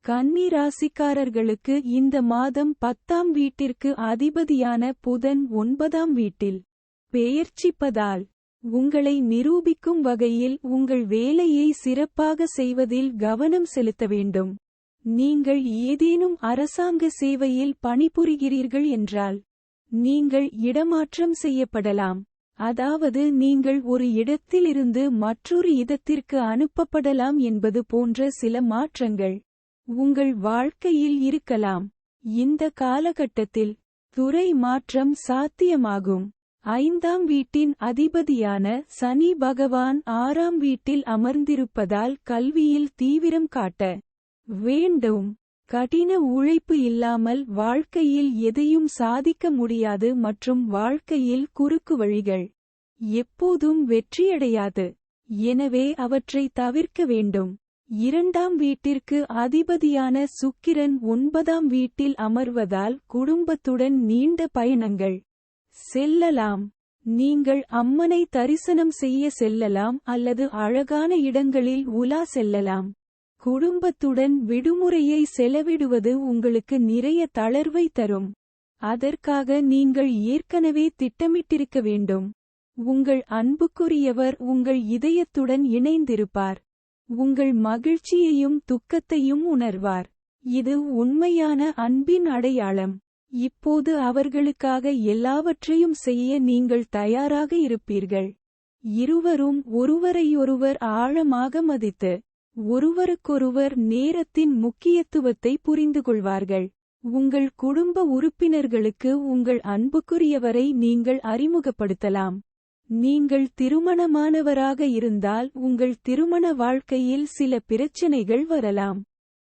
கன்னி ராசிக்காரர்களுக்கு இந்த மாதம் 10ஆம் வீட்டிற்கு அதிபதியான புதன் 9ஆம் வீட்டில் பெயர்ச்சிப்பதால் உங்களை நிரூபிக்கும் வகையில் உங்கள் வேலையை சிறப்பாக செய்வதில் கவனம் செலுத்த வேண்டும். நீங்கள் ஏதேனும் அரசாங்க சேவையில் பணிபுரிகிறீர்கள் என்றால் நீங்கள் இடமாற்றம் செய்யப்படலாம். அதாவது நீங்கள் ஒரு இடத்திலிருந்து மற்றொரு இடத்திற்கு அனுப்பப்படலாம் என்பது போன்ற சில மாற்றங்கள் உங்கள் வாழ்க்கையில் இருக்கலாம். இந்த காலகட்டத்தில் துறை மாற்றம் சாத்தியமாகும். 5ஆம் வீட்டின் அதிபதியான சனி பகவான் 6ஆம் வீட்டில் அமர்ந்திருப்பதால் கல்வியில் தீவிரம் காட்ட வேண்டும். கடின உழைப்பு இல்லாமல் வாழ்க்கையில் எதையும் சாதிக்க முடியாது மற்றும் வாழ்க்கையில் குறுக்கு வழிகள் எப்போதும் வெற்றியடையாது. எனவே அவற்றை தவிர்க்க வேண்டும். 2ஆம் வீட்டிற்கு அதிபதியான சுக்கிரன் 9ஆம் வீட்டில் அமர்வதால் குடும்பத்துடன் நீண்ட பயணங்கள் செல்லலாம். நீங்கள் அம்மனை தரிசனம் செய்ய செல்லலாம் அல்லது அழகான இடங்களில் உலா செல்லலாம். குடும்பத்துடன் விடுமுறையை செலவிடுவது உங்களுக்கு நிறைய தளர்வை தரும். அதற்காக நீங்கள் ஏற்கனவே திட்டமிட்டிருக்க வேண்டும். உங்கள் அன்புக்குரியவர் உங்கள் இதயத்துடன் இணைந்திருப்பார். உங்கள் மகிழ்ச்சியையும் துக்கத்தையும் உணர்வார். இது உண்மையான அன்பின் அடையாளம். இப்போது அவர்களுக்காக எல்லாவற்றையும் செய்ய நீங்கள் தயாராக இருப்பீர்கள். இருவரும் ஒருவரையொருவர் ஆழமாக மதித்து ஒருவருக்கொருவர் நேரத்தின் முக்கியத்துவத்தை புரிந்துகொள்வார்கள். உங்கள் குடும்ப உறுப்பினர்களுக்கு உங்கள் அன்புக்குரியவரை நீங்கள் அறிமுகப்படுத்தலாம். நீங்கள் திருமணமானவராக இருந்தால் உங்கள் திருமண வாழ்க்கையில் சில பிரச்சனைகள் வரலாம்.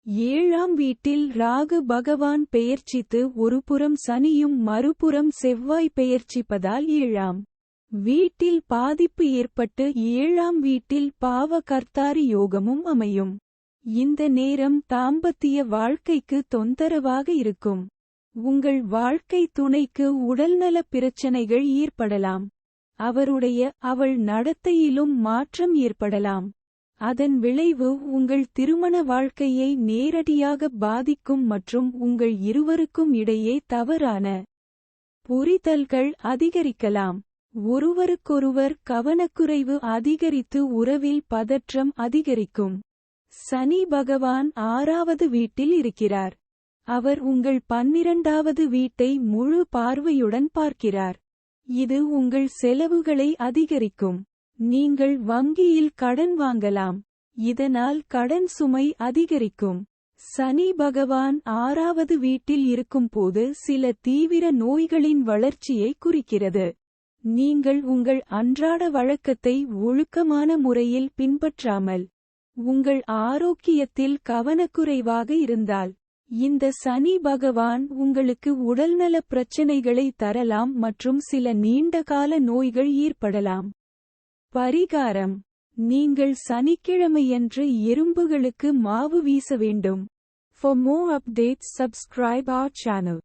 7ஆம் வீட்டில் ராகு பகவான் பெயர்ச்சித்து ஒருபுறம் சனியும் மறுபுறம் செவ்வாய் பெயர்ச்சிப்பதால் 7ஆம் வீட்டில் பாதிப்பு ஏற்பட்டு 7ஆம் வீட்டில் பாவ கர்த்தாரி யோகமும் அமையும். இந்த நேரம் தாம்பத்திய வாழ்க்கைக்கு தொந்தரவாக இருக்கும். உங்கள் வாழ்க்கை துணைக்கு உடல்நல பிரச்சனைகள் ஏற்படலாம். அவள் நடத்தையிலும் மாற்றம் ஏற்படலாம். அதன் விளைவு உங்கள் திருமண வாழ்க்கையை நேரடியாக பாதிக்கும் மற்றும் உங்கள் இருவருக்கும் இடையே தவறான புரிதல்கள் அதிகரிக்கலாம். ஒருவருக்கொருவர் கவனக்குறைவு அதிகரித்து உறவில் பதற்றம் அதிகரிக்கும். சனி பகவான் 6ஆவது வீட்டில் இருக்கிறார். அவர் உங்கள் 12ஆவது வீட்டை முழு பார்வையுடன் பார்க்கிறார். இது உங்கள் செலவுகளை அதிகரிக்கும். நீங்கள் வங்கியில் கடன் வாங்கலாம். இதனால் கடன் சுமை அதிகரிக்கும். சனி பகவான் 6ஆவது வீட்டில் இருக்கும்போது சில தீவிர நோய்களின் வளர்ச்சியை குறிக்கிறது. நீங்கள் உங்கள் அன்றாட வழக்கத்தை ஒழுக்கமான முறையில் பின்பற்றாமல் உங்கள் ஆரோக்கியத்தில் கவனக்குறைவாக இருந்தால் இந்த சனி பகவான் உங்களுக்கு உடல்நல பிரச்சனைகளை தரலாம் மற்றும் சில நீண்டகால நோய்கள் ஏற்படலாம். பரிகாரம்: நீங்கள் சனிக்கிழமையன்று எறும்புகளுக்கு மாவு வீச வேண்டும். For more updates, subscribe our channel.